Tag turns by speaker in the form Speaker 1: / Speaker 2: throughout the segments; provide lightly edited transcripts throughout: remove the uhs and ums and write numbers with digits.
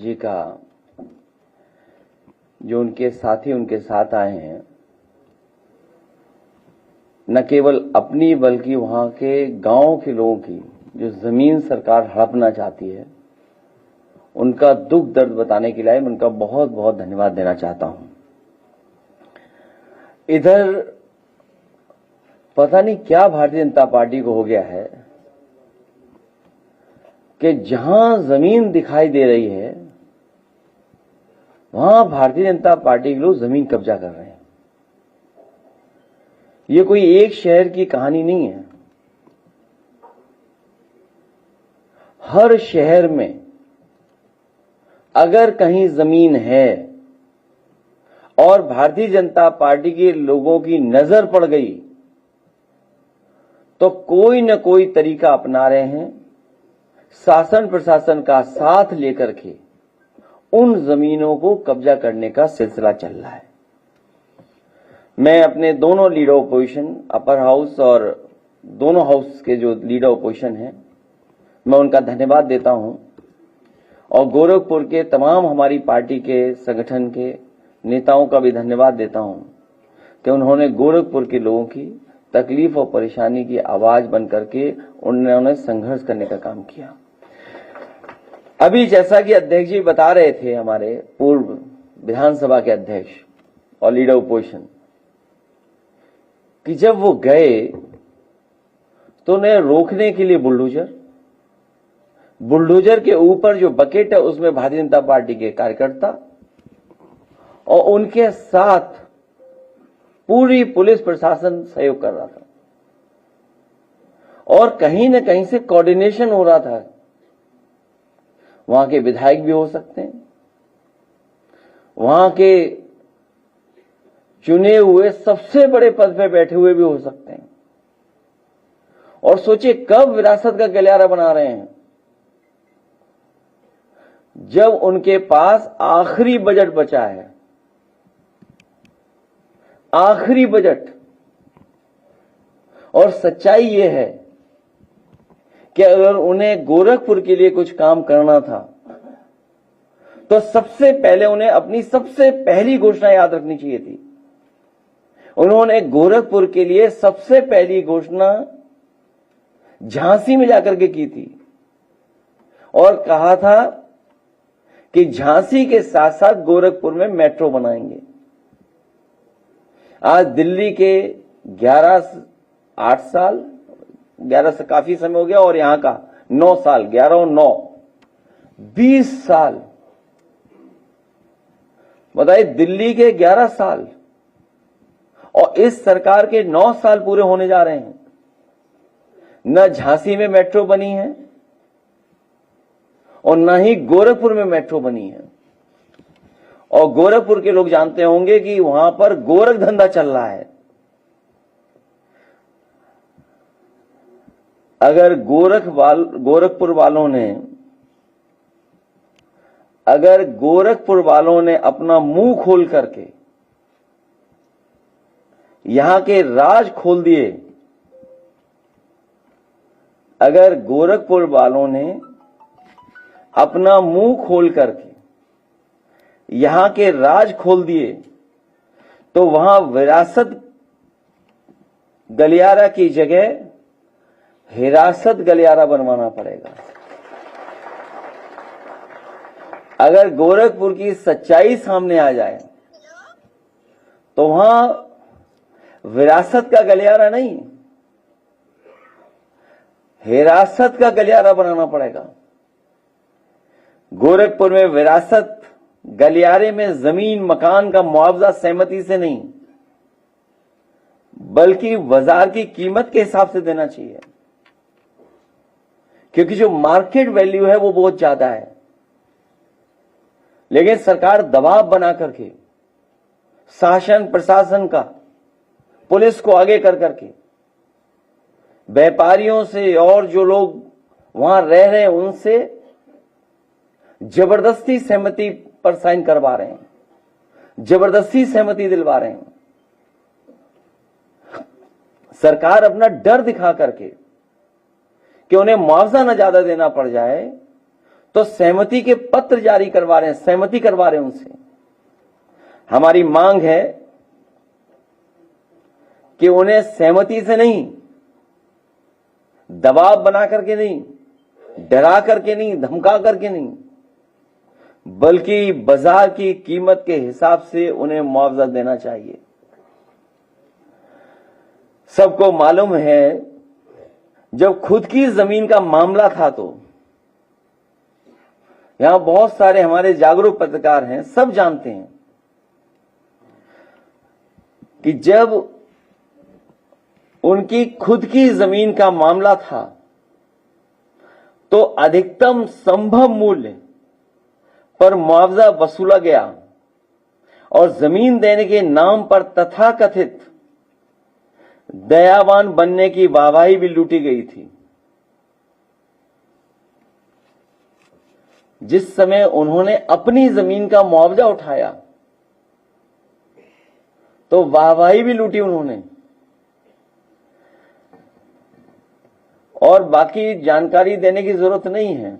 Speaker 1: जी का जो उनके साथी उनके साथ आए हैं, न केवल अपनी बल्कि वहां के गांव के लोगों की जो जमीन सरकार हड़पना चाहती है, उनका दुख दर्द बताने के लिए मैं उनका बहुत बहुत धन्यवाद देना चाहता हूं। इधर पता नहीं क्या भारतीय जनता पार्टी को हो गया है कि जहां जमीन दिखाई दे रही है वहां भारतीय जनता पार्टी के लोग जमीन कब्जा कर रहे हैं। ये कोई एक शहर की कहानी नहीं है। हर शहर में अगर कहीं जमीन है और भारतीय जनता पार्टी के लोगों की नजर पड़ गई तो कोई न कोई तरीका अपना रहे हैं, शासन प्रशासन का साथ लेकर के उन जमीनों को कब्जा करने का सिलसिला चल रहा है। मैं अपने दोनों लीडर ऑपोजिशन, अपर हाउस और दोनों हाउस के जो लीडर ऑपोजिशन हैं, मैं उनका धन्यवाद देता हूं और गोरखपुर के तमाम हमारी पार्टी के संगठन के नेताओं का भी धन्यवाद देता हूं कि उन्होंने गोरखपुर के लोगों की तकलीफ और परेशानी की आवाज बन करके उन्होंने संघर्ष करने का काम किया। अभी जैसा कि अध्यक्ष जी बता रहे थे, हमारे पूर्व विधानसभा के अध्यक्ष और लीडर ऑपोजिशन, कि जब वो गए तो उन्हें रोकने के लिए बुलडोजर के ऊपर जो बकेट है उसमें भारतीय जनता पार्टी के कार्यकर्ता और उनके साथ पूरी पुलिस प्रशासन सहयोग कर रहा था और कहीं न कहीं से कोऑर्डिनेशन हो रहा था। वहां के विधायक भी हो सकते हैं, वहां के चुने हुए सबसे बड़े पद पे बैठे हुए भी हो सकते हैं। और सोचिए कब विरासत का गलियारा बना रहे हैं, जब उनके पास आखिरी बजट बचा है, आखिरी बजट। और सच्चाई यह है कि अगर उन्हें गोरखपुर के लिए कुछ काम करना था तो सबसे पहले उन्हें अपनी सबसे पहली घोषणा याद रखनी चाहिए थी। उन्होंने गोरखपुर के लिए सबसे पहली घोषणा झांसी में जाकर के की थी और कहा था कि झांसी के साथ साथ गोरखपुर में मेट्रो बनाएंगे। आज दिल्ली के 8 साल, 11 से काफी समय हो गया, और यहां का 9 साल, 11 और 9, 20 साल। बताइए, दिल्ली के 11 साल और इस सरकार के 9 साल पूरे होने जा रहे हैं। न झांसी में मेट्रो बनी है और न ही गोरखपुर में मेट्रो बनी है। और गोरखपुर के लोग जानते होंगे कि वहां पर गोरख धंधा चल रहा है। अगर गोरखपुर वालों ने अपना मुंह खोल करके यहां के राज खोल दिए, अगर गोरखपुर वालों ने अपना मुंह खोल करके यहां के राज खोल दिए तो वहां विरासत गलियारा की जगह हिरासत गलियारा बनवाना पड़ेगा। अगर गोरखपुर की सच्चाई सामने आ जाए तो वहां विरासत का गलियारा नहीं, हिरासत का गलियारा बनाना पड़ेगा। गोरखपुर में विरासत गलियारे में जमीन मकान का मुआवजा सहमति से नहीं बल्कि बाजार की कीमत के हिसाब से देना चाहिए, क्योंकि जो मार्केट वैल्यू है वो बहुत ज्यादा है। लेकिन सरकार दबाव बना करके शासन प्रशासन का, पुलिस को आगे कर करके व्यापारियों से और जो लोग वहां रह रहे हैं उनसे जबरदस्ती सहमति पर साइन करवा रहे हैं, जबरदस्ती सहमति दिलवा रहे हैं। सरकार अपना डर दिखा करके कि उन्हें मुआवजा न ज्यादा देना पड़ जाए तो सहमति के पत्र जारी करवा रहे हैं, सहमति करवा रहे हैं उनसे। हमारी मांग है कि उन्हें सहमति से नहीं, दबाव बना करके नहीं, डरा करके नहीं, धमका करके नहीं, बल्कि बाजार की कीमत के हिसाब से उन्हें मुआवजा देना चाहिए। सबको मालूम है जब खुद की जमीन का मामला था तो यहां बहुत सारे हमारे जागरूक पत्रकार हैं, सब जानते हैं कि जब उनकी खुद की जमीन का मामला था तो अधिकतम संभव मूल्य पर मुआवजा वसूला गया और जमीन देने के नाम पर तथाकथित दयावान बनने की वाहवाही भी लूटी गई थी। जिस समय उन्होंने अपनी जमीन का मुआवजा उठाया तो वाहवाही भी लूटी उन्होंने, और बाकी जानकारी देने की जरूरत नहीं है।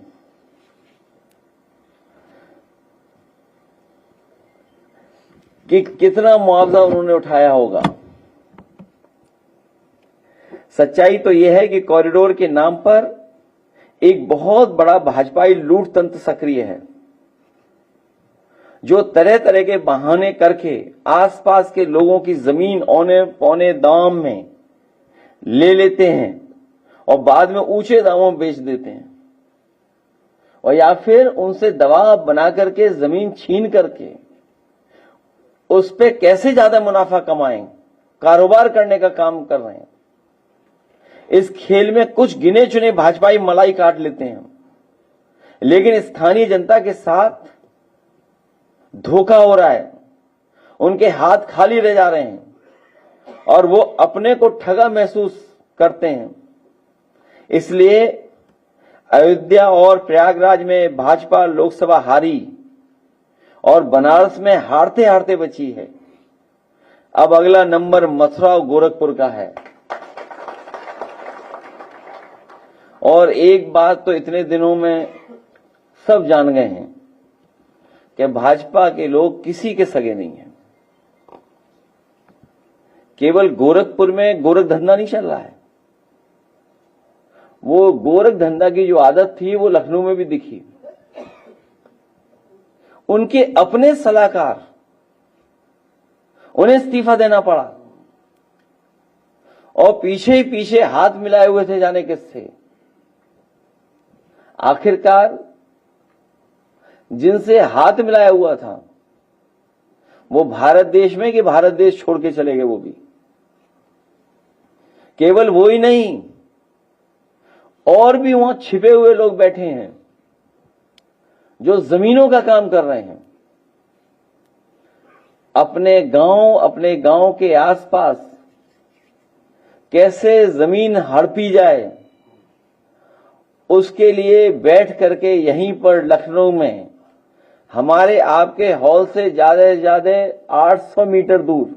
Speaker 1: कि कितना मुआवजा उन्होंने उठाया होगा। सच्चाई तो यह है कि कॉरिडोर के नाम पर एक बहुत बड़ा भाजपाई लूट तंत्र सक्रिय है, जो तरह तरह के बहाने करके आसपास के लोगों की जमीन औने पौने दाम में ले लेते हैं और बाद में ऊंचे दामों में बेच देते हैं, और या फिर उनसे दबाव बना करके जमीन छीन करके उस पे कैसे ज्यादा मुनाफा कमाएं, कारोबार करने का काम कर रहे हैं। इस खेल में कुछ गिने चुने भाजपाई मलाई काट लेते हैं, लेकिन स्थानीय जनता के साथ धोखा हो रहा है, उनके हाथ खाली रह जा रहे हैं और वो अपने को ठगा महसूस करते हैं। इसलिए अयोध्या और प्रयागराज में भाजपा लोकसभा हारी और बनारस में हारते हारते बची है। अब अगला नंबर मथुरा और गोरखपुर का है। और एक बात तो इतने दिनों में सब जान गए हैं कि भाजपा के लोग किसी के सगे नहीं हैं। केवल गोरखपुर में गोरख धंधा नहीं चल रहा है, वो गोरख धंधा की जो आदत थी वो लखनऊ में भी दिखी। उनके अपने सलाहकार, उन्हें इस्तीफा देना पड़ा और पीछे ही पीछे हाथ मिलाए हुए थे जाने किससे। आखिरकार जिनसे हाथ मिलाया हुआ था वो भारत देश में कि भारत देश छोड़ के चले गए। वो भी केवल वो ही नहीं, और भी वहां छिपे हुए लोग बैठे हैं जो जमीनों का काम कर रहे हैं। अपने गांव के आसपास कैसे जमीन हड़पी जाए उसके लिए बैठ करके यहीं पर लखनऊ में हमारे आपके हॉल से ज्यादा 800 मीटर दूर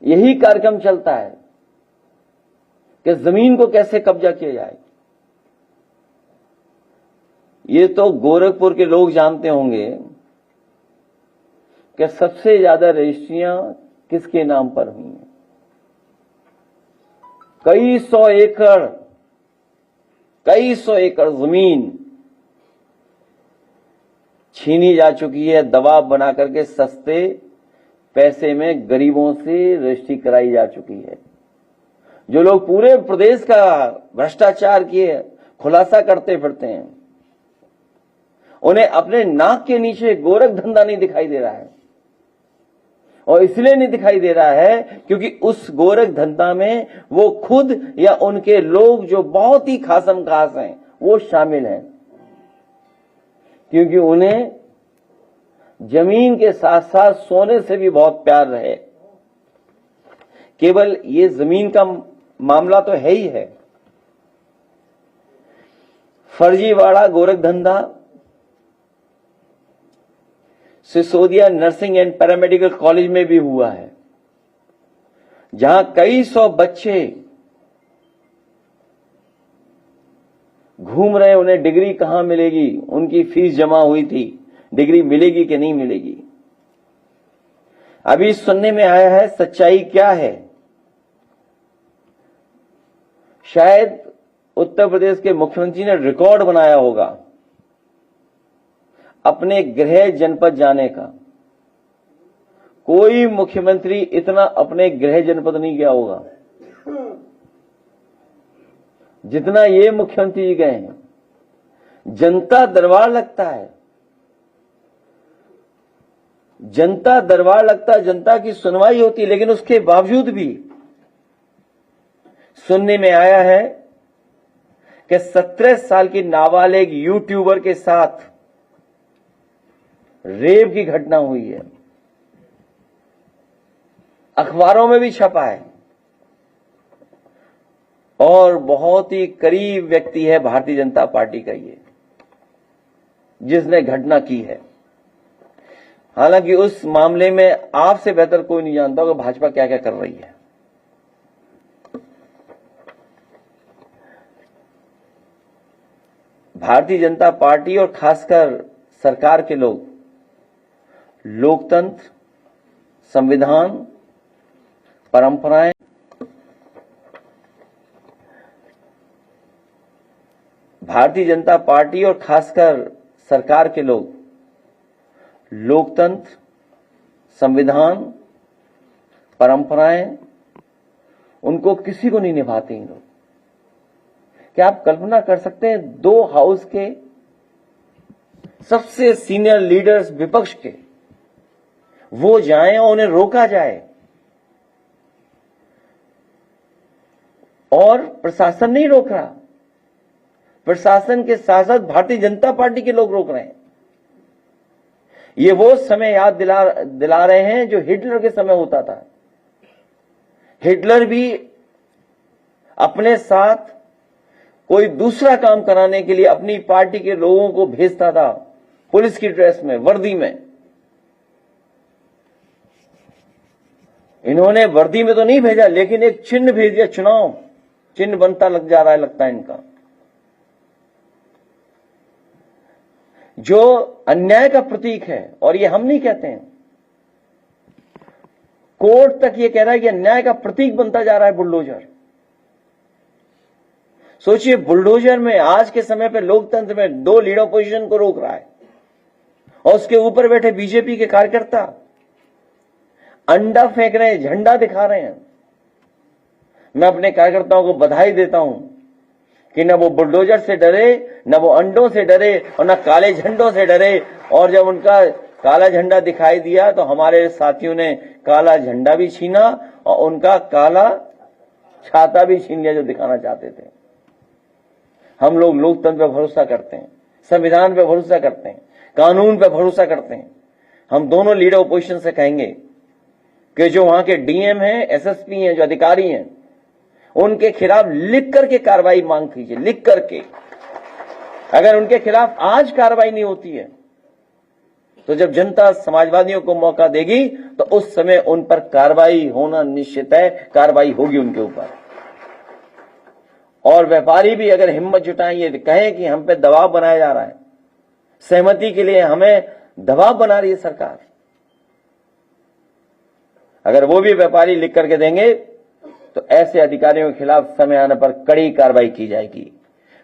Speaker 1: यही कार्यक्रम चलता है कि जमीन को कैसे कब्जा किया जाए। ये तो गोरखपुर के लोग जानते होंगे कि सबसे ज्यादा रजिस्ट्रियां किसके नाम पर हुई हैं। कई सौ एकड़ जमीन छीनी जा चुकी है, दबाव बना करके सस्ते पैसे में गरीबों से रजिस्ट्री कराई जा चुकी है। जो लोग पूरे प्रदेश का भ्रष्टाचार किए खुलासा करते फिरते हैं, उन्हें अपने नाक के नीचे गोरख धंधा नहीं दिखाई दे रहा है। और इसलिए नहीं दिखाई दे रहा है क्योंकि उस गोरख धंधा में वो खुद या उनके लोग जो बहुत ही खासम खास हैं वो शामिल हैं, क्योंकि उन्हें जमीन के साथ साथ सोने से भी बहुत प्यार रहे। केवल ये जमीन का मामला तो है ही है, फर्जीवाड़ा गोरख धंधा Sisodia nursing and paramedical college में भी हुआ है, जहां कई सौ बच्चे घूम रहे, उन्हें डिग्री कहां मिलेगी, उनकी फीस जमा हुई थी, डिग्री मिलेगी कि नहीं मिलेगी। अभी सुनने में आया है, सच्चाई क्या है, शायद उत्तर प्रदेश के मुख्यमंत्री ने रिकॉर्ड बनाया होगा अपने गृह जनपद जाने का। कोई मुख्यमंत्री इतना अपने गृह जनपद नहीं गया होगा जितना ये मुख्यमंत्री गए हैं। जनता दरबार लगता है, जनता दरबार लगता है, जनता की सुनवाई होती है, लेकिन उसके बावजूद भी सुनने में आया है कि 17 साल की नाबालिग यूट्यूबर के साथ रेप की घटना हुई है। अखबारों में भी छपा है और बहुत ही करीब व्यक्ति है भारतीय जनता पार्टी का ये, जिसने घटना की है। हालांकि उस मामले में आपसे बेहतर कोई नहीं जानता कि भाजपा क्या क्या कर रही है। भारतीय जनता पार्टी और खासकर सरकार के लोग लोकतंत्र, संविधान, परंपराएं, भारतीय जनता पार्टी और खासकर सरकार के लोग लोकतंत्र, संविधान, परंपराएं, उनको किसी को नहीं निभाते इन लोग। क्या आप कल्पना कर सकते हैं, 2 हाउस के सबसे सीनियर लीडर्स विपक्ष के वो जाएं और उन्हें रोका जाए और प्रशासन नहीं रोक रहा, प्रशासन के साथ साथ भारतीय जनता पार्टी के लोग रोक रहे हैं। ये वो समय याद दिला रहे हैं जो हिटलर के समय होता था। हिटलर भी अपने साथ कोई दूसरा काम कराने के लिए अपनी पार्टी के लोगों को भेजता था, पुलिस की ड्रेस में, वर्दी में। इन्होंने वर्दी में तो नहीं भेजा, लेकिन एक चिन्ह भेज दिया, चुनाव चिन्ह बनता लग जा रहा है, लगता है इनका। जो अन्याय का प्रतीक है, और ये हम नहीं कहते हैं, कोर्ट तक ये कह रहा है कि अन्याय का प्रतीक बनता जा रहा है बुलडोजर। सोचिए, बुलडोजर में आज के समय पे लोकतंत्र में 2 लीडर अपोजिशन को रोक रहा है और उसके ऊपर बैठे बीजेपी के कार्यकर्ता अंडा फेंक रहे हैं, झंडा दिखा रहे हैं। मैं अपने कार्यकर्ताओं को बधाई देता हूं कि न वो बुलडोजर से डरे, न वो अंडों से डरे और न काले झंडों से डरे। और जब उनका काला झंडा दिखाई दिया तो हमारे साथियों ने काला झंडा भी छीना और उनका काला छाता भी छीन लिया जो दिखाना चाहते थे। हम लोग लोकतंत्र पर भरोसा करते हैं, संविधान पर भरोसा करते हैं, कानून पर भरोसा करते हैं। हम दोनों लीडर ओपोजिशन से कहेंगे कि जो वहां के डीएम हैं, एसएसपी हैं, जो अधिकारी हैं, उनके खिलाफ लिख करके कार्रवाई मांग कीजिए, लिख करके। अगर उनके खिलाफ आज कार्रवाई नहीं होती है तो जब जनता समाजवादियों को मौका देगी तो उस समय उन पर कार्रवाई होना निश्चित है, कार्रवाई होगी उनके ऊपर। और व्यापारी भी अगर हिम्मत जुटाएं, ये कहें कि हम पे दबाव बनाया जा रहा है, सहमति के लिए हमें दबाव बना रही है सरकार, अगर वो भी व्यापारी लिख करके देंगे तो ऐसे अधिकारियों के खिलाफ समय आने पर कड़ी कार्रवाई की जाएगी।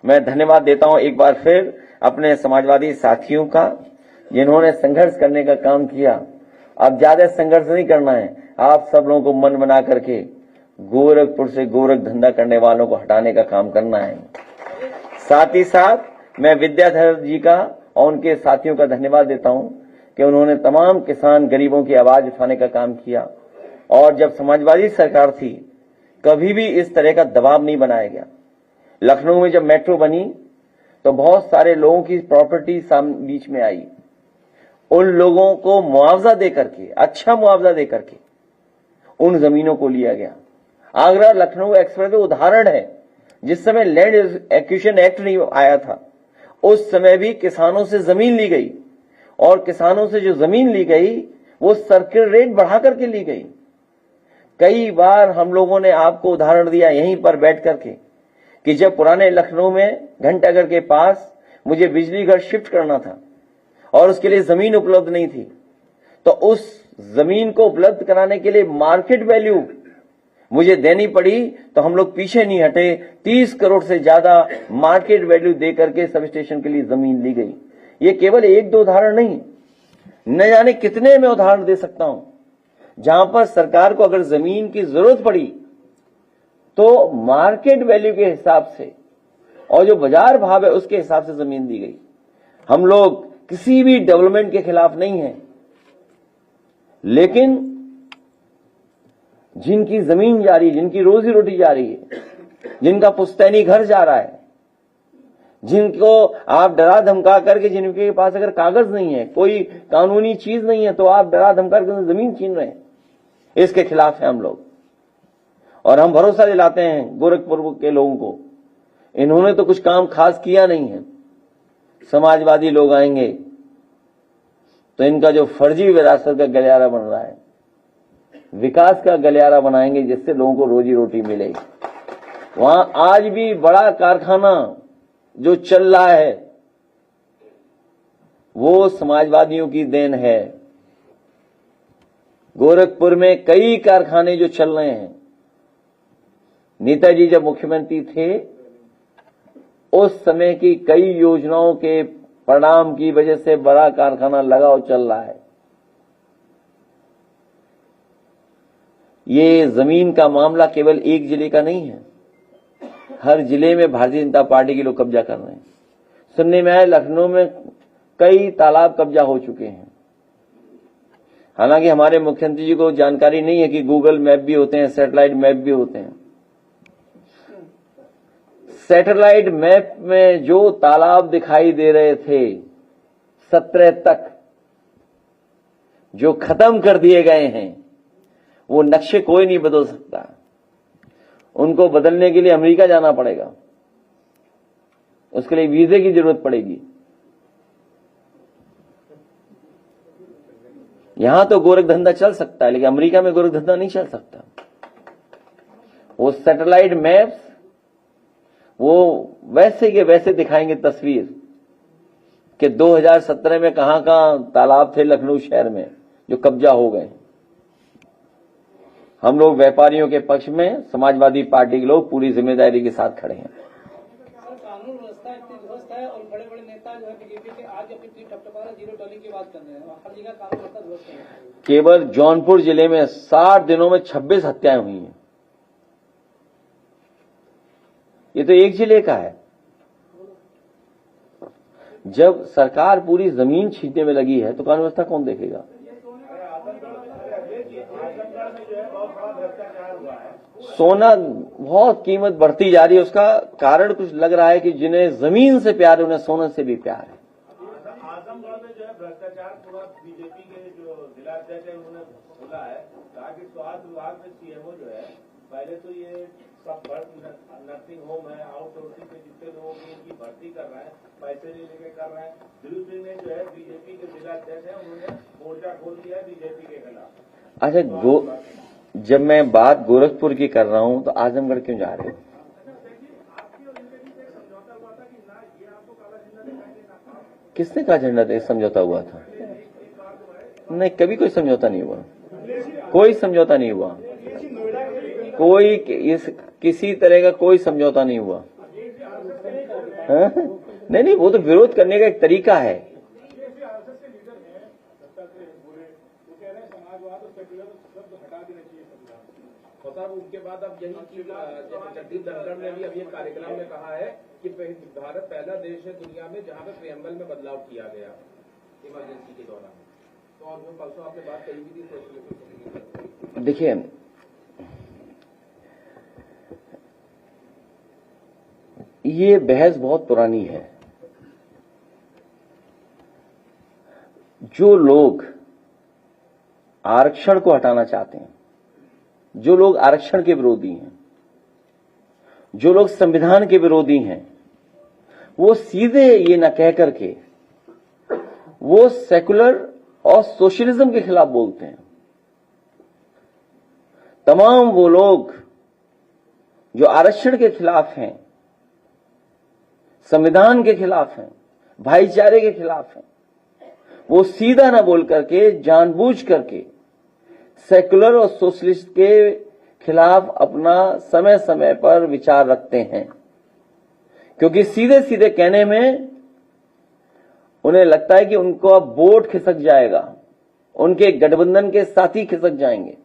Speaker 1: मैं धन्यवाद देता हूं एक बार फिर अपने समाजवादी साथियों का, जिन्होंने संघर्ष करने का काम किया। अब ज्यादा संघर्ष नहीं करना है, आप सब लोगों को मन बना करके गोरखपुर से गोरख धंधा करने वालों को हटाने का काम करना है। साथ ही साथ मैं विद्याधर जी का और उनके साथियों का धन्यवाद देता हूं कि उन्होंने तमाम किसान गरीबों की आवाज उठाने का काम किया। और जब समाजवादी सरकार थी कभी भी इस तरह का दबाव नहीं बनाया गया। लखनऊ में जब मेट्रो बनी तो बहुत सारे लोगों की प्रॉपर्टी बीच में आई, उन लोगों को मुआवजा देकर के, अच्छा मुआवजा देकर के उन जमीनों को लिया गया। आगरा लखनऊ एक्सप्रेस उदाहरण है, जिस समय लैंड एक्विजिशन एक्ट नहीं आया था उस समय भी किसानों से जमीन ली गई, और किसानों से जो जमीन ली गई वो सर्किल रेट बढ़ा करके ली गई। कई बार हम लोगों ने आपको उदाहरण दिया यहीं पर बैठ करके कि जब पुराने लखनऊ में घंटाघर के पास मुझे बिजली घर शिफ्ट करना था और उसके लिए जमीन उपलब्ध नहीं थी, तो उस जमीन को उपलब्ध कराने के लिए मार्केट वैल्यू मुझे देनी पड़ी, तो हम लोग पीछे नहीं हटे। 30 करोड़ से ज्यादा मार्केट वैल्यू दे करके सब स्टेशन के लिए जमीन ली गई। ये केवल एक दो उदाहरण नहीं, न जाने कितने मैं उदाहरण दे सकता हूं, जहां पर सरकार को अगर जमीन की जरूरत पड़ी तो मार्केट वैल्यू के हिसाब से और जो बाजार भाव है उसके हिसाब से जमीन दी गई। हम लोग किसी भी डेवलपमेंट के खिलाफ नहीं है, लेकिन जिनकी जमीन जा रही है, जिनकी रोजी रोटी जा रही है, जिनका पुश्तैनी घर जा रहा है, जिनको आप डरा धमका करके, जिनके पास अगर कागज नहीं है, कोई कानूनी चीज नहीं है, तो आप डरा धमका करके जमीन छीन रहे हैं, इसके खिलाफ है हम लोग। और हम भरोसा दिलाते हैं गोरखपुर के लोगों को, इन्होंने तो कुछ काम खास किया नहीं है। समाजवादी लोग आएंगे तो इनका जो फर्जी विरासत का गलियारा बन रहा है, विकास का गलियारा बनाएंगे, जिससे लोगों को रोजी रोटी मिले। वहां आज भी बड़ा कारखाना जो चल रहा है वो समाजवादियों की देन है। गोरखपुर में कई कारखाने जो चल रहे हैं, नेताजी जब मुख्यमंत्री थे उस समय की कई योजनाओं के परिणाम की वजह से बड़ा कारखाना लगा और चल रहा है। ये जमीन का मामला केवल एक जिले का नहीं है, हर जिले में भारतीय जनता पार्टी के लोग कब्जा कर रहे हैं। सुनने में आया लखनऊ में कई तालाब कब्जा हो चुके हैं। हालांकि हमारे मुख्यमंत्री जी को जानकारी नहीं है कि गूगल मैप भी होते हैं, सैटेलाइट मैप भी होते हैं। सैटेलाइट मैप में जो तालाब दिखाई दे रहे थे 17 तक, जो खत्म कर दिए गए हैं, वो नक्शे कोई नहीं बदल सकता। उनको बदलने के लिए अमेरिका जाना पड़ेगा, उसके लिए वीजे की जरूरत पड़ेगी। यहां तो गोरख धंधा चल सकता है, लेकिन अमेरिका में गोरख धंधा नहीं चल सकता। वो सैटेलाइट मैप्स वो वैसे के वैसे दिखाएंगे तस्वीर कि 2017 में कहां तालाब थे लखनऊ शहर में जो कब्जा हो गए। हम लोग व्यापारियों के पक्ष में, समाजवादी पार्टी के लोग पूरी जिम्मेदारी के साथ खड़े हैं।
Speaker 2: कानून व्यवस्था इतनी ध्वस्त है और बड़े बड़े नेता जो है बीजेपी के आज अपनी टपटपा जीरो टॉलरेंस की बात कर रहे हैं, हर जगह कानून व्यवस्था ध्वस्त है।
Speaker 1: केवल जौनपुर जिले में 60 दिनों में 26 हत्याएं हुई हैं। ये तो एक जिले का है। जब सरकार पूरी जमीन छीनने में लगी है तो कानून व्यवस्था कौन देखेगा? सोना बहुत कीमत बढ़ती जा रही है, उसका कारण कुछ लग रहा है कि जिन्हें जमीन से प्यार है उन्हें सोने से भी प्यार है।
Speaker 3: आजमगढ़ में जो है भ्रष्टाचार पूरा बीजेपी के जो जिलाध्यक्ष है उन्होंने बोला है, कहा कि स्वास्थ्य विभाग में सीएमओ जो है पहले तो ये सब नर्सिंग होम है, आउटसोर्सिंग पे जितने लोगों की भर्ती कर रहा है, पैसे ले लेके कर रहा है। दिलीप सिंह ने जो है बीजेपी के जिलाध्यक्ष है, उन्होंने मोर्चा खोल दिया है बीजेपी के खिलाफ।
Speaker 1: अच्छा, जब मैं बात गोरखपुर की कर रहा हूं तो आजमगढ़ क्यों जा रहे हो? किसने कहा झंडा समझौता हुआ था? नहीं, कभी कोई समझौता नहीं हुआ, कोई समझौता नहीं हुआ, कोई किसी तरह का कोई समझौता नहीं हुआ। नहीं, वो तो विरोध करने का एक तरीका है।
Speaker 4: उनके बाद अब यही कि जगदीप धनखड़ ने भी अभी एक कार्यक्रम में कहा है कि भारत पहला देश है दुनिया में जहां पे प्रियम्बल में बदलाव किया गया इमरजेंसी के दौरान। तो और जो परसों आपने बात कही भी थी,
Speaker 1: देखिए, ये बहस बहुत पुरानी है। जो लोग आरक्षण को हटाना चाहते हैं, जो लोग आरक्षण के विरोधी हैं, जो लोग संविधान के विरोधी हैं, वो सीधे ये न कह करके वो सेकुलर और सोशलिज्म के खिलाफ बोलते हैं। तमाम वो लोग जो आरक्षण के खिलाफ हैं संविधान के खिलाफ हैं, भाईचारे के खिलाफ हैं। वो सीधा ना बोल करके जानबूझ करके सेकुलर और सोशलिस्ट के खिलाफ अपना समय समय पर विचार रखते हैं, क्योंकि सीधे सीधे कहने में उन्हें लगता है कि उनको अब वोट खिसक जाएगा, उनके गठबंधन के साथी खिसक जाएंगे।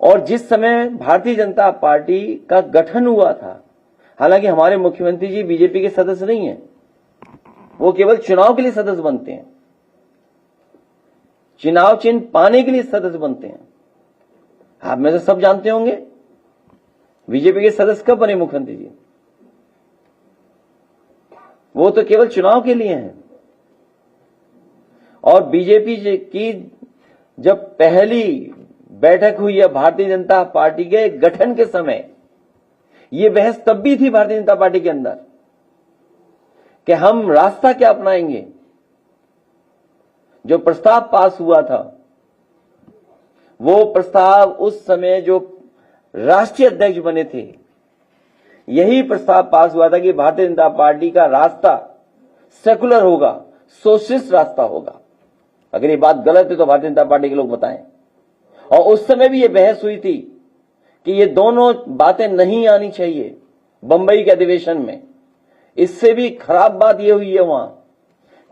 Speaker 1: और जिस समय भारतीय जनता पार्टी का गठन हुआ था, हालांकि हमारे मुख्यमंत्री जी बीजेपी के सदस्य नहीं हैं, वो केवल चुनाव के लिए सदस्य बनते हैं, चुनाव चिन्ह पाने के लिए सदस्य बनते हैं। आप में से सब जानते होंगे बीजेपी के सदस्य कब बने मुख्यमंत्री जी, वो तो केवल चुनाव के लिए हैं। और बीजेपी की जब पहली बैठक हुई है भारतीय जनता पार्टी के गठन के समय, ये बहस तब भी थी भारतीय जनता पार्टी के अंदर कि हम रास्ता क्या अपनाएंगे। जो प्रस्ताव पास हुआ था, वो प्रस्ताव उस समय जो राष्ट्रीय अध्यक्ष बने थे, यही प्रस्ताव पास हुआ था कि भारतीय जनता पार्टी का रास्ता सेकुलर होगा, सोशलिस्ट रास्ता होगा। अगर ये बात गलत है तो भारतीय जनता पार्टी के लोग बताएं। और उस समय भी ये बहस हुई थी कि ये दोनों बातें नहीं आनी चाहिए बंबई के अधिवेशन में। इससे भी खराब बात ये हुई है वहां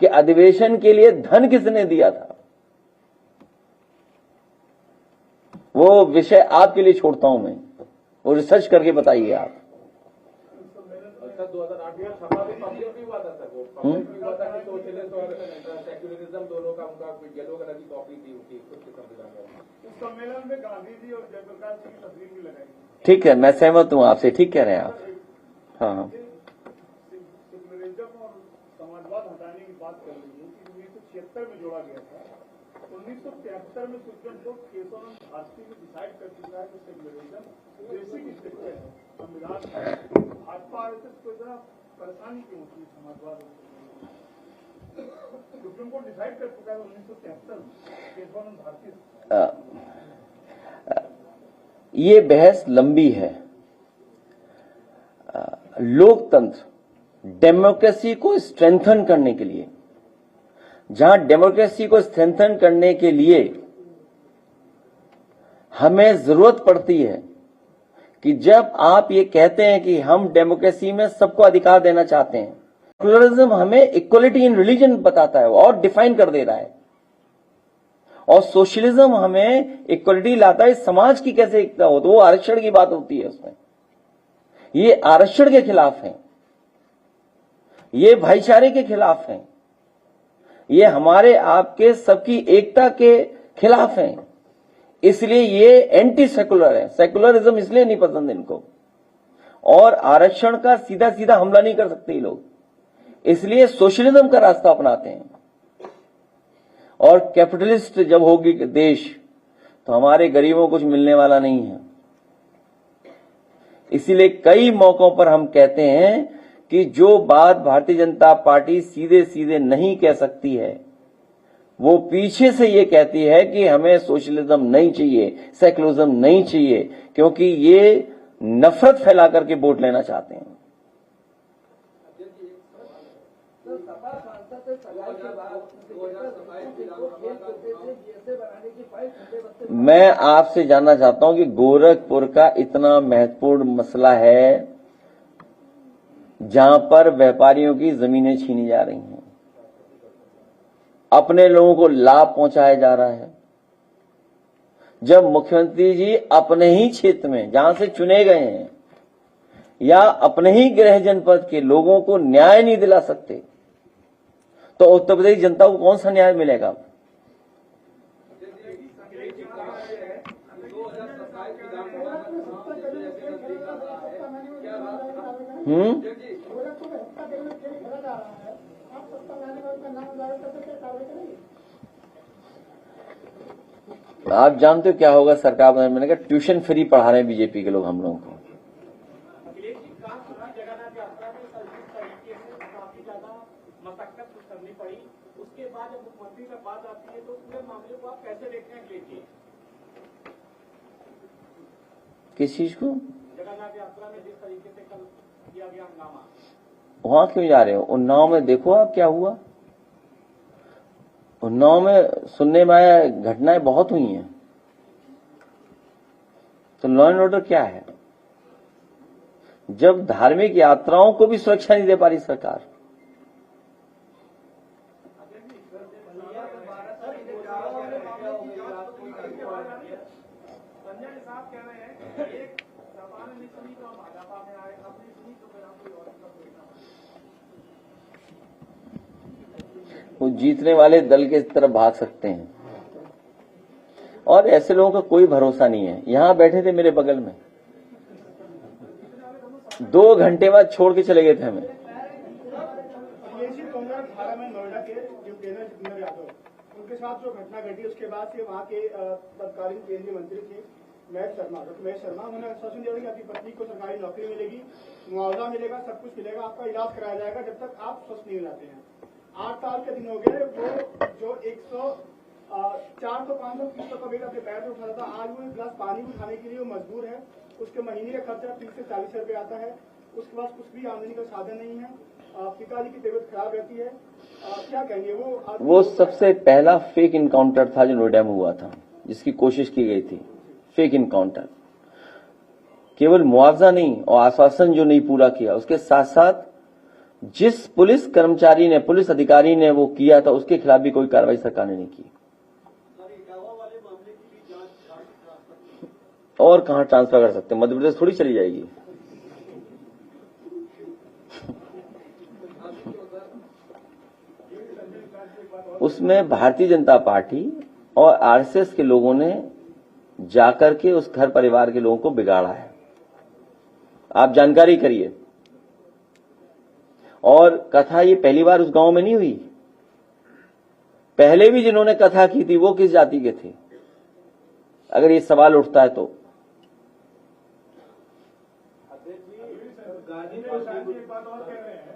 Speaker 1: कि अधिवेशन के लिए धन किसने दिया था, वो विषय आपके लिए छोड़ता हूं मैं, वो रिसर्च करके बताइए आप।
Speaker 4: सर 2008 में सभा में पब्लिक भी हुआ था सर, वो पब्लिक भी हुआ था कि सोशलिस्ट और सेक्युलरिज्म दोनों का उनका येलो कलर की कॉपी थी उनकी खुद के संविधान में। उस सम्मेलन में गांधी जी और जयप्रकाश जी की तस्वीर भी लगाई।
Speaker 1: ठीक है, मैं सहमत हूं आपसे, ठीक कह रहे हैं आप। हाँ,
Speaker 5: सेक्युलरिज्म और समाजवाद हटाने की बात कर रही है कि 1976 में जोड़ा गया था। 1973 में सुप्रीम कोर्ट केशवानंद भारती ने डिसाइड कर चुका है कि सेक्युलरिज्म बेसिक स्ट्रक्चर है संविधान। भाजपा आरएसएस को इतना परेशानी क्यों होती है समाजवाद? सुप्रीम कोर्ट डिसाइड कर चुका है 1973 में केशवानंद भारती।
Speaker 1: ये बहस लंबी है। लोकतंत्र, डेमोक्रेसी को स्ट्रेंथन करने के लिए, जहां डेमोक्रेसी को स्ट्रेंथन करने के लिए हमें जरूरत पड़ती है कि जब आप ये कहते हैं कि हम डेमोक्रेसी में सबको अधिकार देना चाहते हैं, सेक्युलरिज्म हमें इक्वलिटी इन रिलीजन बताता है और डिफाइन कर दे रहा है, और सोशलिज्म हमें इक्वलिटी लाता है समाज की कैसे एकता हो, तो वो आरक्षण की बात होती है उसमें। ये आरक्षण के खिलाफ है, ये भाईचारे के खिलाफ है, ये हमारे आपके सबकी एकता के खिलाफ है। इसलिए ये एंटी सेकुलर है। सेकुलरिज्म इसलिए नहीं पसंद इनको, और आरक्षण का सीधा सीधा हमला नहीं कर सकते ये लोग, इसलिए सोशलिज्म का रास्ता अपनाते हैं। और कैपिटलिस्ट जब होगी देश, तो हमारे गरीबों को कुछ मिलने वाला नहीं है। इसीलिए कई मौकों पर हम कहते हैं कि जो बात भारतीय जनता पार्टी सीधे सीधे नहीं कह सकती है, वो पीछे से ये कहती है कि हमें सोशलिज्म नहीं चाहिए, सेकुलरिज्म नहीं चाहिए, क्योंकि ये नफरत फैला करके वोट लेना चाहते हैं। मैं आपसे जानना चाहता हूं कि गोरखपुर का इतना महत्वपूर्ण मसला है जहां पर व्यापारियों की जमीनें छीनी जा रही हैं, अपने लोगों को लाभ पहुंचाया जा रहा है, जब मुख्यमंत्री जी अपने ही क्षेत्र में जहां से चुने गए हैं या अपने ही गृह जनपद के लोगों को न्याय नहीं दिला सकते, तो उत्तर प्रदेश जनता को कौन सा न्याय मिलेगा? आप जानते हो क्या होगा सरकार में? मैंने कहा ट्यूशन फ्री पढ़ा रहे हैं बीजेपी के लोग हम लोगों को।
Speaker 5: उसके बाद जब मुख्यमंत्री का बात आती है तो पूरे मामले को आप कैसे देखते हैं?
Speaker 1: किस चीज को?
Speaker 5: जगन्नाथ यात्रा में जिस तरीके से कल किया गया हंगामा,
Speaker 1: वहां क्यों जा रहे हो? उन्नाव में देखो आप क्या हुआ। उन्नाव में सुनने में आया घटनाएं बहुत हुई हैं। तो लॉ एंड ऑर्डर क्या है? जब धार्मिक यात्राओं को भी सुरक्षा नहीं दे पा रही सरकार।
Speaker 5: संजय साहब कह रहे हैं कि एक सपा ने सुनी तो भाजपा में आए, अपनी सुनी तो फिर हम कोई और का
Speaker 1: वो जीतने वाले दल के तरफ भाग सकते हैं, और ऐसे लोगों का कोई भरोसा नहीं है। यहां बैठे थे मेरे बगल में, 2 घंटे बाद छोड़ के चले गए थे हमें।
Speaker 5: में नोएडा के जो यादव उनके साथ जो घटना घटी उसके बाद से वहाँ के तत्कालीन केंद्रीय मंत्री थे महेश शर्मा, उन्होंने आश्वासन दिया कि आपकी पत्नी को सरकारी नौकरी मिलेगी, मुआवजा मिलेगा, सब कुछ मिलेगा, आपका इलाज कराया जाएगा जब तक आप स्वस्थ नहीं हो जाते हैं। 8 साल के दिन हो गए, वो जो 400-500 का वेट अपने पैर में उठाता था, आज वो एक गिलास पानी भी खाने के लिए वो मजबूर है। उसके महीने का खर्चा 30 से 40 रुपए आता है, उसके पास कुछ भी आमदनी का साधन नहीं है, पिताजी की तबीयत खराब रहती है। क्या कहेंगे? वो
Speaker 1: सबसे पहला फेक इनकाउंटर था जो नोएडा में हुआ था, जिसकी कोशिश की गई थी। फेक इनकाउंटर, केवल मुआवजा नहीं और आश्वासन जो नहीं पूरा किया, उसके साथ साथ जिस पुलिस कर्मचारी ने, पुलिस अधिकारी ने वो किया था, उसके खिलाफ भी कोई कार्रवाई सरकार ने नहीं की। और कहां ट्रांसफर कर सकते? मध्य प्रदेश थोड़ी चली जाएगी। उसमें भारतीय जनता पार्टी और आरएसएस के लोगों ने जाकर के उस घर परिवार के लोगों को बिगाड़ा है। आप जानकारी करिए। और कथा ये पहली बार उस गांव में नहीं हुई, पहले भी जिन्होंने कथा की थी वो किस जाति के थे, अगर ये सवाल उठता है तो।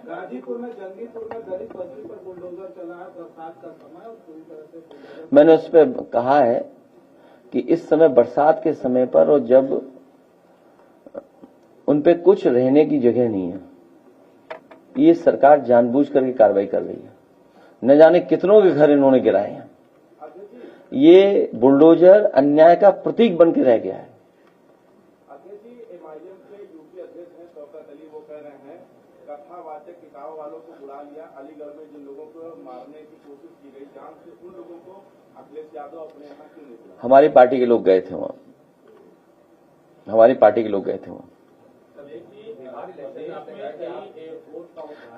Speaker 4: गाजीपुर में जंगीपुर में गरीब बस्ती पर बुलडोजर चला है बरसात का समय, और पूरी तरह से
Speaker 1: मैंने उस पर कहा है कि इस समय बरसात के समय पर, और जब उन पे कुछ रहने की जगह नहीं है, ये सरकार जानबूझ करके कार्रवाई कर रही है। न जाने कितनों के घर इन्होंने गिराए हैं। ये बुलडोजर अन्याय का प्रतीक बन के रह गया है।
Speaker 3: कथावाचक किताबों वालों को बुला लिया, अलीगढ़ में जिन लोगों को मारने की कोशिश की गई जान से, उन लोगों को अखिलेश यादव अपने यहाँ क्यों नहीं बुलाया?
Speaker 1: हमारी पार्टी के लोग गए थे वहां, हमारी पार्टी के लोग गए थे वहां।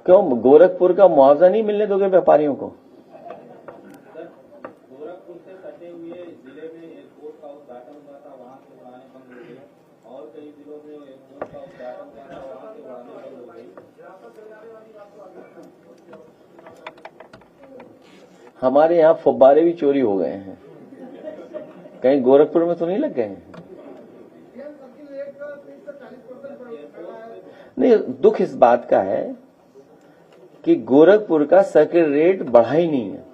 Speaker 1: क्यों गोरखपुर का मुआवजा नहीं मिलने दोगे व्यापारियों को?
Speaker 3: गोरखपुर से सटे हुए जिले में एयरपोर्ट का उद्घाटन हुआ था, वहाँ से उड़ानें बंद हो गई, और कई जिलों में एयरपोर्ट का उद्घाटन हुआ था, वहाँ से उड़ानें बंद हो गई।
Speaker 1: हमारे यहाँ फव्वारे भी चोरी हो गए हैं, कहीं गोरखपुर में तो नहीं लग गए हैं? नहीं, दुख इस बात का है कि गोरखपुर का सेक्रेटरीट बढ़ा ही नहीं है।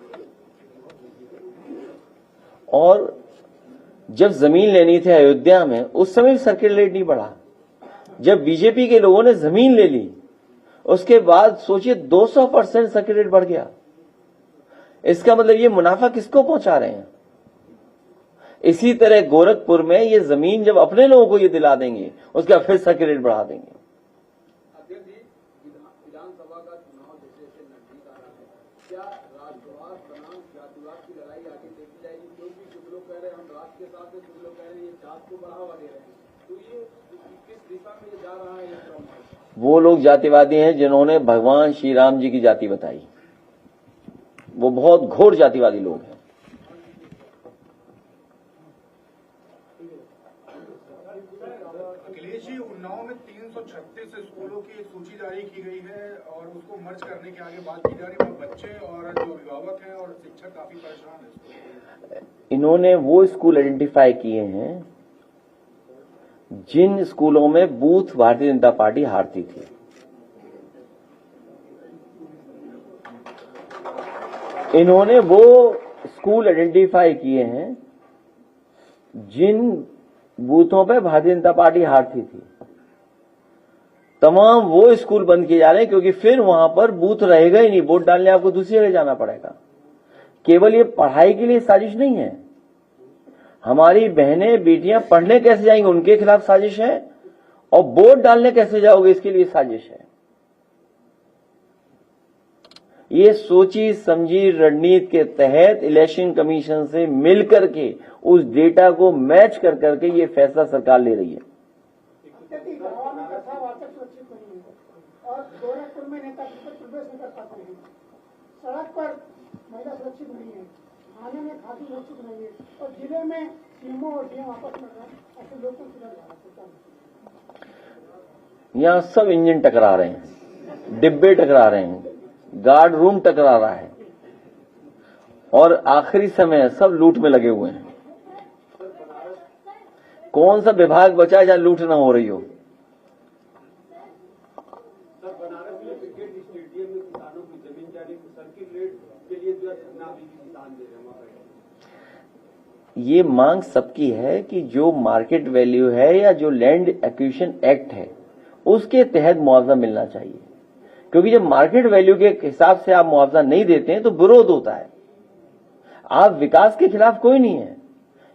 Speaker 1: और जब जमीन लेनी थी अयोध्या में, उस समय भी सेक्रेटरीट नहीं बढ़ा। जब बीजेपी के लोगों ने जमीन ले ली, उसके बाद सोचिए 200% सेक्रेटरीट बढ़ गया। इसका मतलब ये मुनाफा किसको पहुंचा रहे हैं? इसी तरह गोरखपुर में ये जमीन जब अपने लोगों को ये दिला देंगे, उसका फिर सेक्रेटरीट बढ़ा देंगे।
Speaker 4: विधानसभा का चुनाव जैसे जैसे नजदीक आ रहा है, क्या राष्ट्रवाद बनाम जातिवाद की लड़ाई आगे देखी जाएगी? क्योंकि कुछ लोग कह रहे हैं हम राष्ट्र के साथ हैं, कुछ लोग कह रहे हैं ये जात को बढ़ावा दे रहे हैं, तो ये किस दिशा में जा रहा है?
Speaker 1: वो लोग जातिवादी हैं जिन्होंने भगवान श्री राम जी की जाति बताई, वो बहुत घोर जातिवादी लोग हैं।
Speaker 5: अखिलेश जी, उन्नाव में 336 स्कूलों की एक सूची जारी की गई है और उसको मर्ज करने के आगे बात की जा रही है। बच्चे और जो अभिभावक हैं और शिक्षक काफी परेशान है।
Speaker 1: इन्होंने वो स्कूल आइडेंटिफाई किए हैं जिन स्कूलों में बूथ भारतीय जनता पार्टी हारती थी। इन्होंने वो स्कूल आइडेंटिफाई किए हैं जिन बूथों पे भारतीय जनता पार्टी हारती थी। तमाम वो स्कूल बंद किए जा रहे हैं, क्योंकि फिर वहां पर बूथ रहेगा ही नहीं, वोट डालने आपको दूसरी जगह जाना पड़ेगा। केवल ये पढ़ाई के लिए साजिश नहीं है, हमारी बहनें बेटियां पढ़ने कैसे जाएंगी उनके खिलाफ साजिश है, और वोट डालने कैसे जाओगे इसके लिए साजिश है। ये सोची समझी रणनीति के तहत इलेक्शन कमीशन से मिलकर के उस डेटा को मैच कर करके ये फैसला सरकार ले रही है।
Speaker 6: और गोरखपुर में नेता प्रवेश नहीं कर पाते हैं, सड़क पर महिला सुरक्षित नहीं है, थाने में खाती सुरक्षित नहीं है, और जिले में सीएमओ और डीएम आपस में ऐसे लोग को सुधर रहा है।
Speaker 1: यहाँ सब इंजन टकरा रहे हैं, डिब्बे टकरा रहे हैं, गार्ड रूम टकरा रहा है, और आखिरी समय सब लूट में लगे हुए हैं। कौन सा विभाग बचा है जहां लूट ना हो रही हो? ये मांग सबकी है कि जो मार्केट वैल्यू है या जो लैंड एक्विजिशन एक्ट है उसके तहत मुआवजा मिलना चाहिए, क्योंकि जब मार्केट वैल्यू के हिसाब से आप मुआवजा नहीं देते हैं तो विरोध होता है। आप विकास के खिलाफ कोई नहीं है,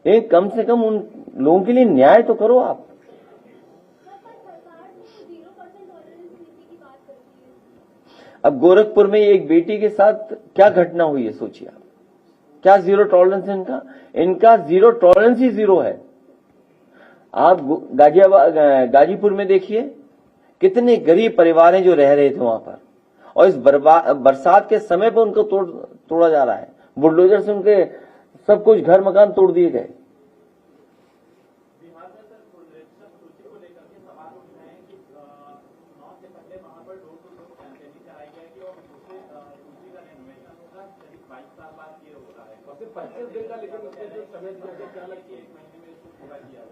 Speaker 1: लेकिन कम से कम उन लोगों के लिए न्याय तो करो आप। अब गोरखपुर में एक बेटी के साथ क्या घटना हुई है सोचिए आप, क्या जीरो टॉलरेंस है इनका जीरो टॉलरेंस ही जीरो है। आप गाजीपुर में देखिए कितने गरीब परिवार हैं जो रह रहे थे वहां पर, और इस बरसात के समय पर उनको तोड़ा जा रहा है, बुलडोजर से उनके सब कुछ घर मकान तोड़ दिए गए।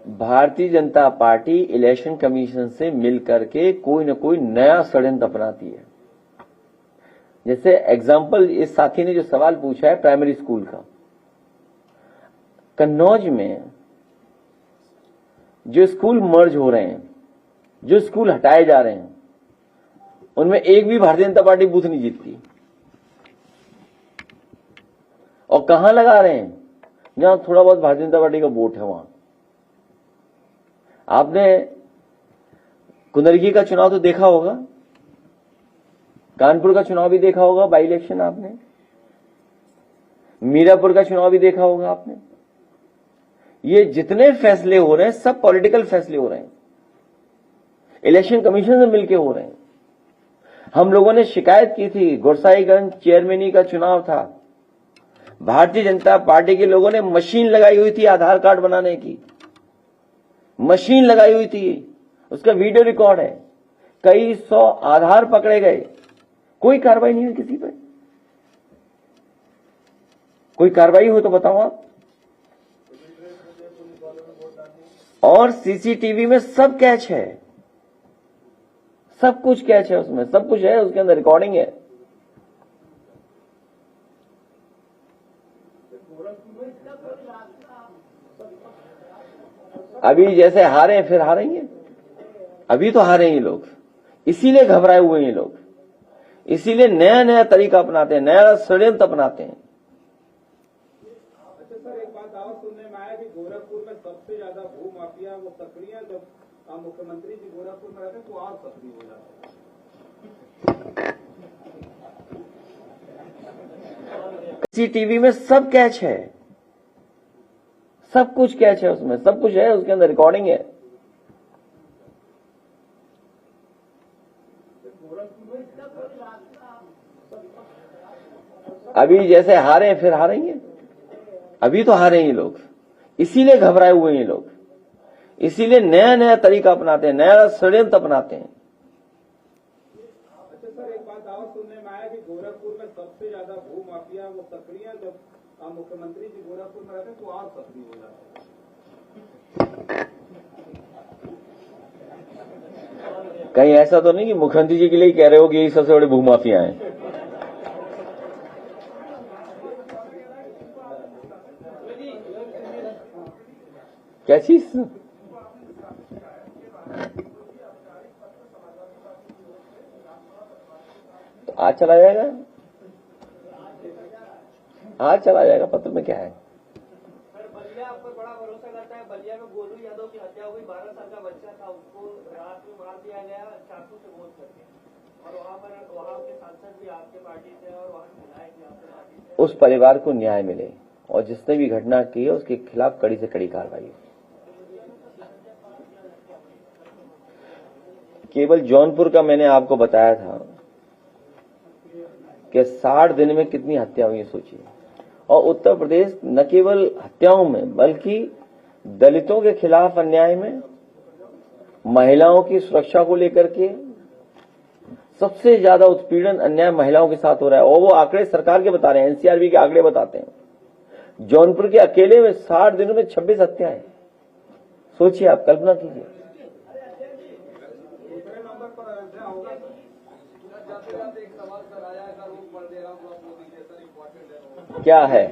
Speaker 1: Bharatiya Janata party election commission से मिलकर के कोई न कोई नया षड्यंत्र अपनाती है। जैसे एग्जाम्पल इस साथी ने जो सवाल पूछा है प्राइमरी स्कूल का, कन्नौज में जो स्कूल मर्ज हो रहे हैं, जो स्कूल हटाए जा रहे हैं, उनमें एक भी भारतीय जनता पार्टी बूथ नहीं जीतती। और कहां लगा रहे हैं? जहां थोड़ा बहुत भारतीय जनता पार्टी का वोट है वहां। आपने कुंदरगी का चुनाव तो देखा होगा, कानपुर का चुनाव भी देखा होगा, बाई इलेक्शन आपने, मीरापुर का चुनाव भी देखा होगा आपने। ये जितने फैसले हो रहे हैं सब पॉलिटिकल फैसले हो रहे हैं, इलेक्शन कमीशन से मिलकर हो रहे हैं। हम लोगों ने शिकायत की थी, गोरसाईगंज चेयरमैनी का चुनाव था, भारतीय जनता पार्टी के लोगों ने मशीन लगाई हुई थी आधार कार्ड बनाने की, मशीन लगाई हुई थी, उसका वीडियो रिकॉर्ड है, कई 100 आधार पकड़े गए, कोई कार्रवाई नहीं हुई किसी पर। कोई कार्रवाई हो तो बताओ आप। और सीसीटीवी में सब कैच है, सब कुछ कैच है, उसमें सब कुछ है, उसके अंदर रिकॉर्डिंग है। अभी जैसे हारे फिर हारेंगे, अभी तो हारे ये लोग, इसीलिए घबराए हुए हैं ये लोग, इसीलिए नया नया तरीका अपनाते हैं, नया षड्यंत्र अपनाते हैं।
Speaker 4: अच्छा सर, एक बात और सुनने में आया कि गोरखपुर में सबसे ज्यादा भू माफिया वो सक्रिय, जब मुख्यमंत्री जी गोरखपुर में रहते तो और सक्रिय हो जाते।
Speaker 1: सीसीटीवी में सब कैच है, सब कुछ कैच है, उसमें सब कुछ है, उसके अंदर रिकॉर्डिंग है। अभी जैसे हारे फिर हारेंगे, अभी तो हारे ये लोग, इसीलिए घबराए हुए हैं ये लोग, इसीलिए नया नया तरीका अपनाते हैं, नया षड्यंत्र अपनाते हैं।
Speaker 4: अच्छा सर, एक बात और सुनने में आया कि गोरखपुर में सबसे ज्यादा भू माफिया वो सक्रिय, जब मुख्यमंत्री जी गोरखपुर में रहते तो और सक्रिय हो जाते।
Speaker 1: कहीं ऐसा तो नहीं कि मुख्यमंत्री जी के लिए कह रहे हो कि यही सबसे बड़े भूमाफिया हैं? क्या चीज? आज चला जाएगा, आज चला जाएगा, पत्र में क्या है।
Speaker 2: बलिया आप पर बड़ा भरोसा करता है। बलिया में गोलू यादव की हत्या हुई, 12 साल का बच्चा था, उसको रात में मार दिया गया चाकू से गोद करके, और वहाँ के सांसद भी आपके पार्टी से और वहाँ के विधायक भी आपके पार्टी से।
Speaker 1: उस परिवार को न्याय मिले और जिसने भी घटना की है उसके खिलाफ कड़ी से कड़ी कार्रवाई हो। केवल जौनपुर का मैंने आपको बताया था कि 60 दिन में कितनी हत्या हुई सोचिए। और उत्तर प्रदेश न केवल हत्याओं में बल्कि दलितों के खिलाफ अन्याय में, महिलाओं की सुरक्षा को लेकर के सबसे ज्यादा उत्पीड़न अन्याय महिलाओं के साथ हो रहा है। और वो आंकड़े सरकार के बता रहे हैं, एनसीआरबी के आंकड़े बताते हैं। जौनपुर के अकेले में 60 दिनों में 26 हत्याएं। सोचिए, आप कल्पना कीजिए। क्या है?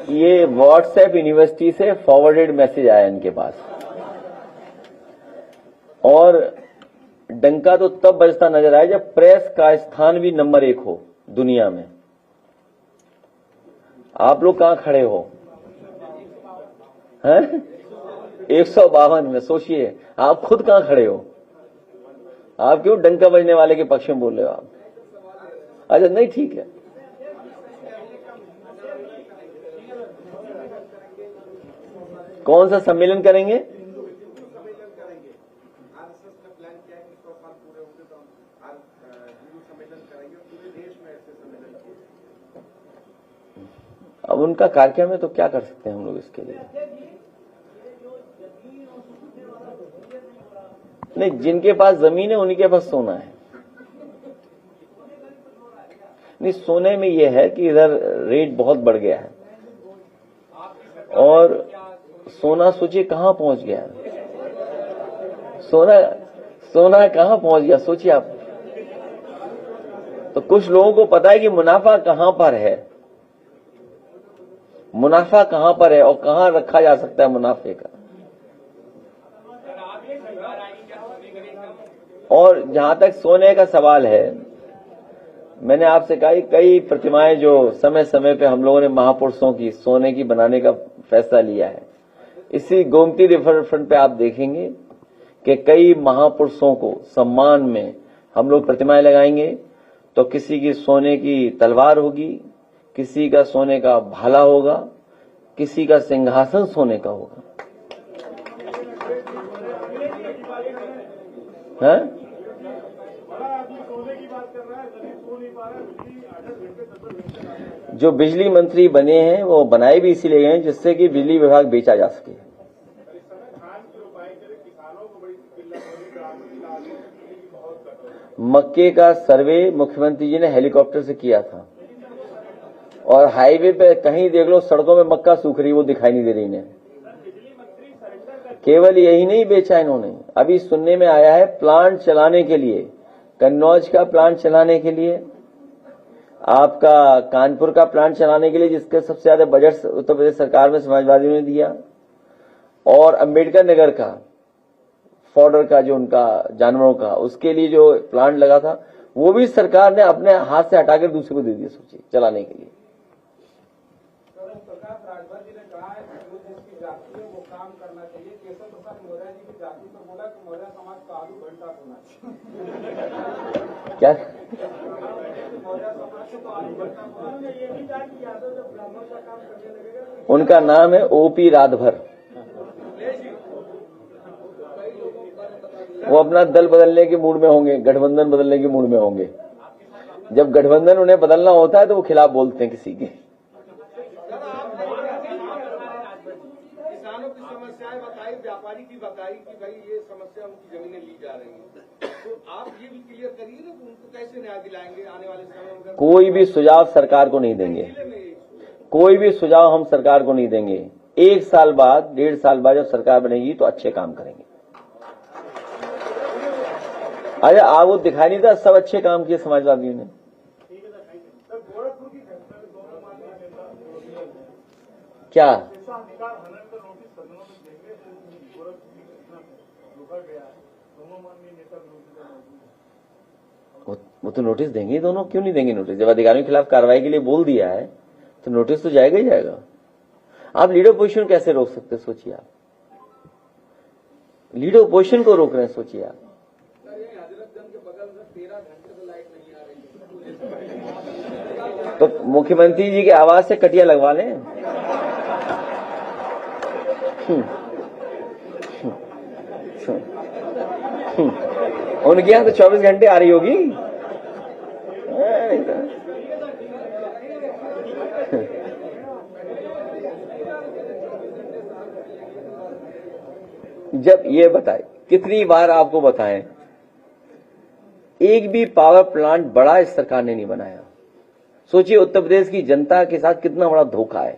Speaker 1: ये व्हाट्सएप यूनिवर्सिटी से फॉरवर्डेड मैसेज आया इनके पास। और डंका तो तब बजता नजर आया जब प्रेस का स्थान भी नंबर 1 हो दुनिया में। आप लोग कहां खड़े हो? हैं? 152 में। सोचिए आप खुद कहां खड़े हो? आप क्यों डंका बजने वाले के पक्ष में बोल रहे हो आप? अच्छा, नहीं, ठीक है। कौन सा सम्मेलन करेंगे? अब उनका कार्यक्रम है तो क्या कर सकते हैं हम लोग इसके लिए। नहीं, जिनके पास जमीन है उन्हीं के पास सोना है। नहीं, सोने में यह है कि इधर रेट बहुत बढ़ गया है और सोना सोचिए कहां पहुंच गया। सोना कहां पहुंच गया सोचिए आप। तो कुछ लोगों को पता है कि मुनाफा कहां पर है, मुनाफा कहां पर है और कहां रखा जा सकता है मुनाफे का। और जहां तक सोने का सवाल है, मैंने आपसे कहा कई प्रतिमाएं जो समय समय पे हम लोगों ने महापुरुषों की सोने की बनाने का फैसला लिया है। इसी गोमती रिवर फ्रंट पे आप देखेंगे कि कई महापुरुषों को सम्मान में हम लोग प्रतिमाएं लगाएंगे। तो किसी की सोने की तलवार होगी, किसी का सोने का भाला होगा, किसी का सिंहासन सोने का होगा। हैं? जो बिजली मंत्री बने हैं वो बनाए भी इसीलिए गए जिससे कि बिजली विभाग बेचा जा सके। मक्के का सर्वे मुख्यमंत्री जी ने हेलीकॉप्टर से किया था और हाईवे पे कहीं देख लो सड़कों में मक्का सूख रही, वो दिखाई नहीं दे रही इन्हें। केवल यही नहीं बेचा इन्होंने, अभी सुनने में आया है प्लांट चलाने के लिए, कन्नौज का प्लांट चलाने के लिए, आपका कानपुर का प्लांट चलाने के लिए जिसके सबसे ज्यादा बजट उत्तर प्रदेश सरकार में समाजवादियों ने दिया, और अंबेडकर नगर का फॉर्डर का जो उनका जानवरों का उसके लिए जो प्लांट लगा था वो भी सरकार ने अपने हाथ से हटाकर दूसरे को दे दिया सोचिए चलाने के लिए।
Speaker 4: राजभर जी ने कहा है कि जिसकी जाति है वो काम करना चाहिए। केशव प्रसाद मौर्य जी की जाति पर बोला कि मौर्य समाज का आलू घंटा होना
Speaker 1: क्या?
Speaker 4: मौर्य समाज को आलू घंटा होना। ये भी कहा कि यादव जब ब्राह्मण का काम करने लगेगा।
Speaker 1: उनका नाम है ओपी रातभर। वो अपना दल बदलने के मूड में होंगे, गठबंधन बदलने के मूड में होंगे। जब गठबंधन उन्हें बदलना होता है तो वो खिलाफ बोलते हैं किसी के।
Speaker 4: किसानों की समस्याएं बताई, व्यापारी की बताई कि भाई ये समस्या उनकी जमीनें ली जा रही हैं, तो आप ये भी क्लियर करिए ना उनको कैसे न्याय दिलाएंगे आने वाले समय में। कोई
Speaker 1: भी सुझाव सरकार को नहीं देंगे, कोई भी सुझाव हम सरकार को नहीं देंगे। 1 साल बाद 1.5 साल बाद जब सरकार बनेगी तो अच्छे काम करेंगे। अरे आप वो दिखाई नहीं था सब अच्छे काम किए समाजवादियों ने। क्या
Speaker 5: अधिकार हनन का नोटिस सदनों में देंगे, गोरखपुर की घटना में रोका गया है, दोनों माननीय नेता विरोधी दल मौजूद हैं।
Speaker 1: वो तो नोटिस देंगे ही दोनों, क्यों नहीं देंगे नोटिस? जब अधिकारियों के खिलाफ कार्रवाई के लिए बोल दिया है तो नोटिस तो जाएगा ही जाएगा। आप लीडर पोजीशन कैसे रोक सकते, सोचिए आप। लीडर पोजीशन को रोक रहे हैं, सोचिए आप। तो मुख्यमंत्री जी के आवाज से कटिया लगवा लें। उनके यहाँ तो 24 घंटे आ रही होगी। जब ये बताए, कितनी बार आपको बताएं, एक भी पावर प्लांट बड़ा इस सरकार ने नहीं बनाया। सोचिए उत्तर प्रदेश की जनता के साथ कितना बड़ा धोखा है।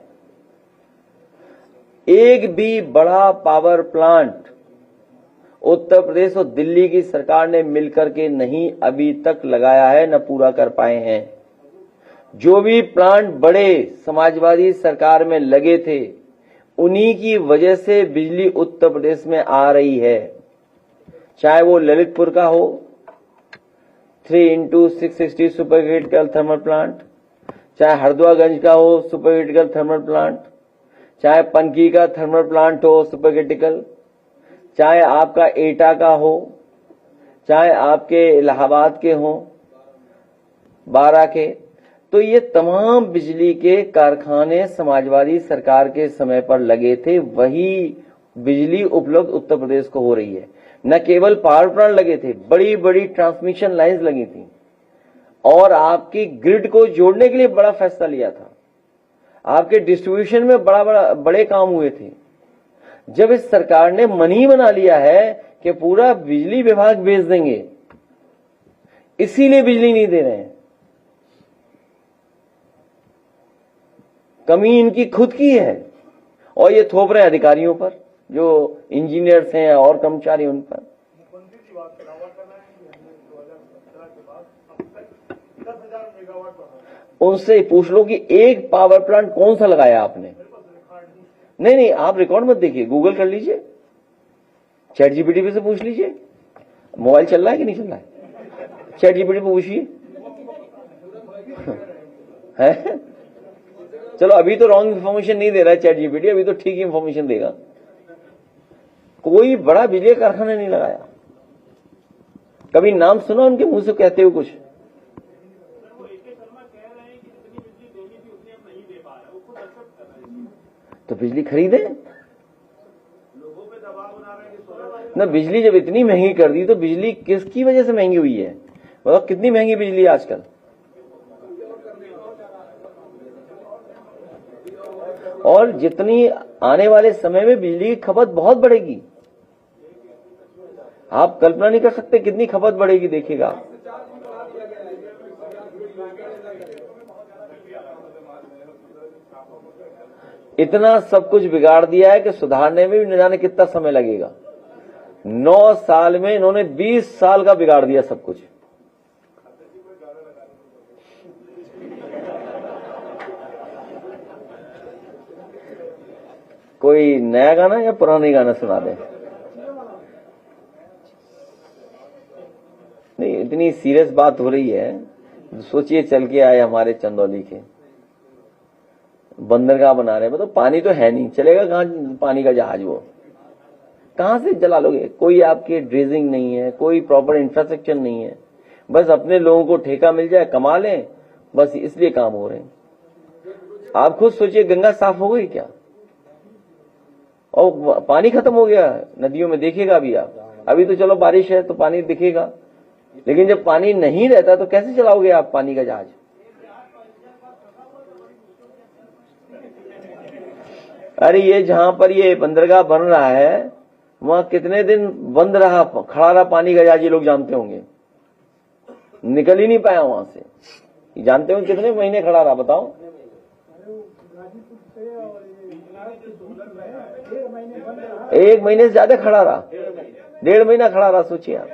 Speaker 1: एक भी बड़ा पावर प्लांट उत्तर प्रदेश और दिल्ली की सरकार ने मिलकर के नहीं अभी तक लगाया है, न पूरा कर पाए हैं। जो भी प्लांट बड़े समाजवादी सरकार में लगे थे, उन्हीं की वजह से बिजली उत्तर प्रदेश में आ रही है। चाहे वो ललितपुर का हो 3x660 super critical thermal plant, चाहे हरदोईगंज का हो सुपर क्रिटिकल थर्मल प्लांट, चाहे पनकी का थर्मल प्लांट हो सुपर क्रिटिकल, चाहे आपका एटा का हो, चाहे आपके इलाहाबाद के हो 12 के, तो ये तमाम बिजली के कारखाने समाजवादी सरकार के समय पर लगे थे। वही बिजली उपलब्ध उत्तर प्रदेश को हो रही है। न केवल पावर प्लांट लगे थे, बड़ी बड़ी ट्रांसमिशन लाइंस लगी थी और आपकी ग्रिड को जोड़ने के लिए बड़ा फैसला लिया था। आपके डिस्ट्रीब्यूशन में बड़े काम हुए थे। जब इस सरकार ने मन ही बना लिया है कि पूरा बिजली विभाग बेच देंगे, इसीलिए बिजली नहीं दे रहे हैं। कमी इनकी खुद की है और ये थोप रहे हैं अधिकारियों पर, जो इंजीनियर्स हैं और कर्मचारी उन पर।
Speaker 5: मुख्यमंत्री जी बात दावा कर रहे हैं कि हमने 2017 के बाद अब तक 10,000 मेगावाट बढ़ा।
Speaker 1: उनसे पूछ लो कि एक पावर प्लांट कौन सा लगाया आपने। नहीं, आप रिकॉर्ड मत देखिए, गूगल कर लीजिए, चैट जीपीटी पे से पूछ लीजिए। मोबाइल चल रहा है कि नहीं चल रहा है, चैट जीपीटी पे पूछिए। है चलो, अभी तो रॉन्ग इन्फॉर्मेशन नहीं दे रहा है चैट जीपीटी, अभी तो ठीक इन्फॉर्मेशन देगा। कोई बड़ा बिजली कारखाना नहीं लगाया। कभी नाम सुना उनके मुंह से कहते हुए कुछ? तो बिजली खरीदे,
Speaker 5: लोगों पे दबाव बना रहे हैं।
Speaker 1: ना बिजली जब इतनी महंगी कर दी तो बिजली किसकी वजह से महंगी हुई है? बताओ कितनी महंगी बिजली है आजकल। और जितनी आने वाले समय में बिजली की खपत बहुत बढ़ेगी, आप कल्पना नहीं कर सकते कितनी खपत बढ़ेगी। देखिएगा, इतना सब कुछ बिगाड़ दिया है कि सुधारने में भी न जाने कितना समय लगेगा। 9 साल में इन्होंने 20 साल का बिगाड़ दिया सब कुछ। कोई नया गाना या पुराना गाना सुना दे। नहीं, इतनी सीरियस बात हो रही है। सोचिए, चल के आए हमारे चंदौली के, बंदरगाह बना रहे हैं, मतलब पानी तो है नहीं, चलेगा कहां पानी का जहाज? वो कहां से चला लोगे? कोई आपके ड्रेजिंग नहीं है, कोई प्रॉपर इंफ्रास्ट्रक्चर नहीं है, बस अपने लोगों को ठेका मिल जाए, कमा लें, बस इसलिए काम हो रहे हैं। आप खुद सोचिए, गंगा साफ हो गई क्या? और पानी खत्म हो गया नदियों में, देखिएगा अभी आप। अभी तो चलो बारिश है तो पानी दिखेगा, लेकिन जब पानी नहीं रहता तो कैसे चलाओगे आप पानी का जहाज? अरे ये जहां पर ये बंदरगाह बन रहा है, वहां कितने दिन बंद रहा, खड़ा रहा पानी का जहाज, ये लोग जानते होंगे। निकल ही नहीं पाया वहां से। जानते हो कितने महीने खड़ा रहा, बताओ? 1 महीने से ज्यादा खड़ा रहा, 1.5 महीना खड़ा रहा। सोचिए आप,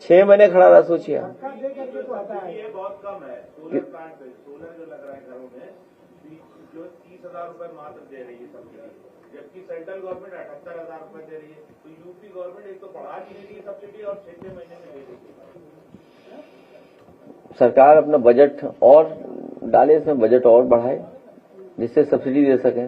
Speaker 1: 6 महीने खड़ा रहा। सोचिए आप,
Speaker 5: ये बहुत कम है। सोलर प्लांट पे, सोलर
Speaker 3: जो लग रहा है घरों में, जो 30,000 रुपए मात्र दे रही है सब्सिडी, जबकि सेंट्रल गवर्नमेंट 78,000 रुपए दे रही है। तो यूपी गवर्नमेंट एक तो बढ़ा नहीं रही है सब्सिडी और 6 महीने में दे रही है।
Speaker 1: सरकार अपना बजट और डाले, इसमें बजट और बढ़ाए जिससे सब्सिडी दे सकें।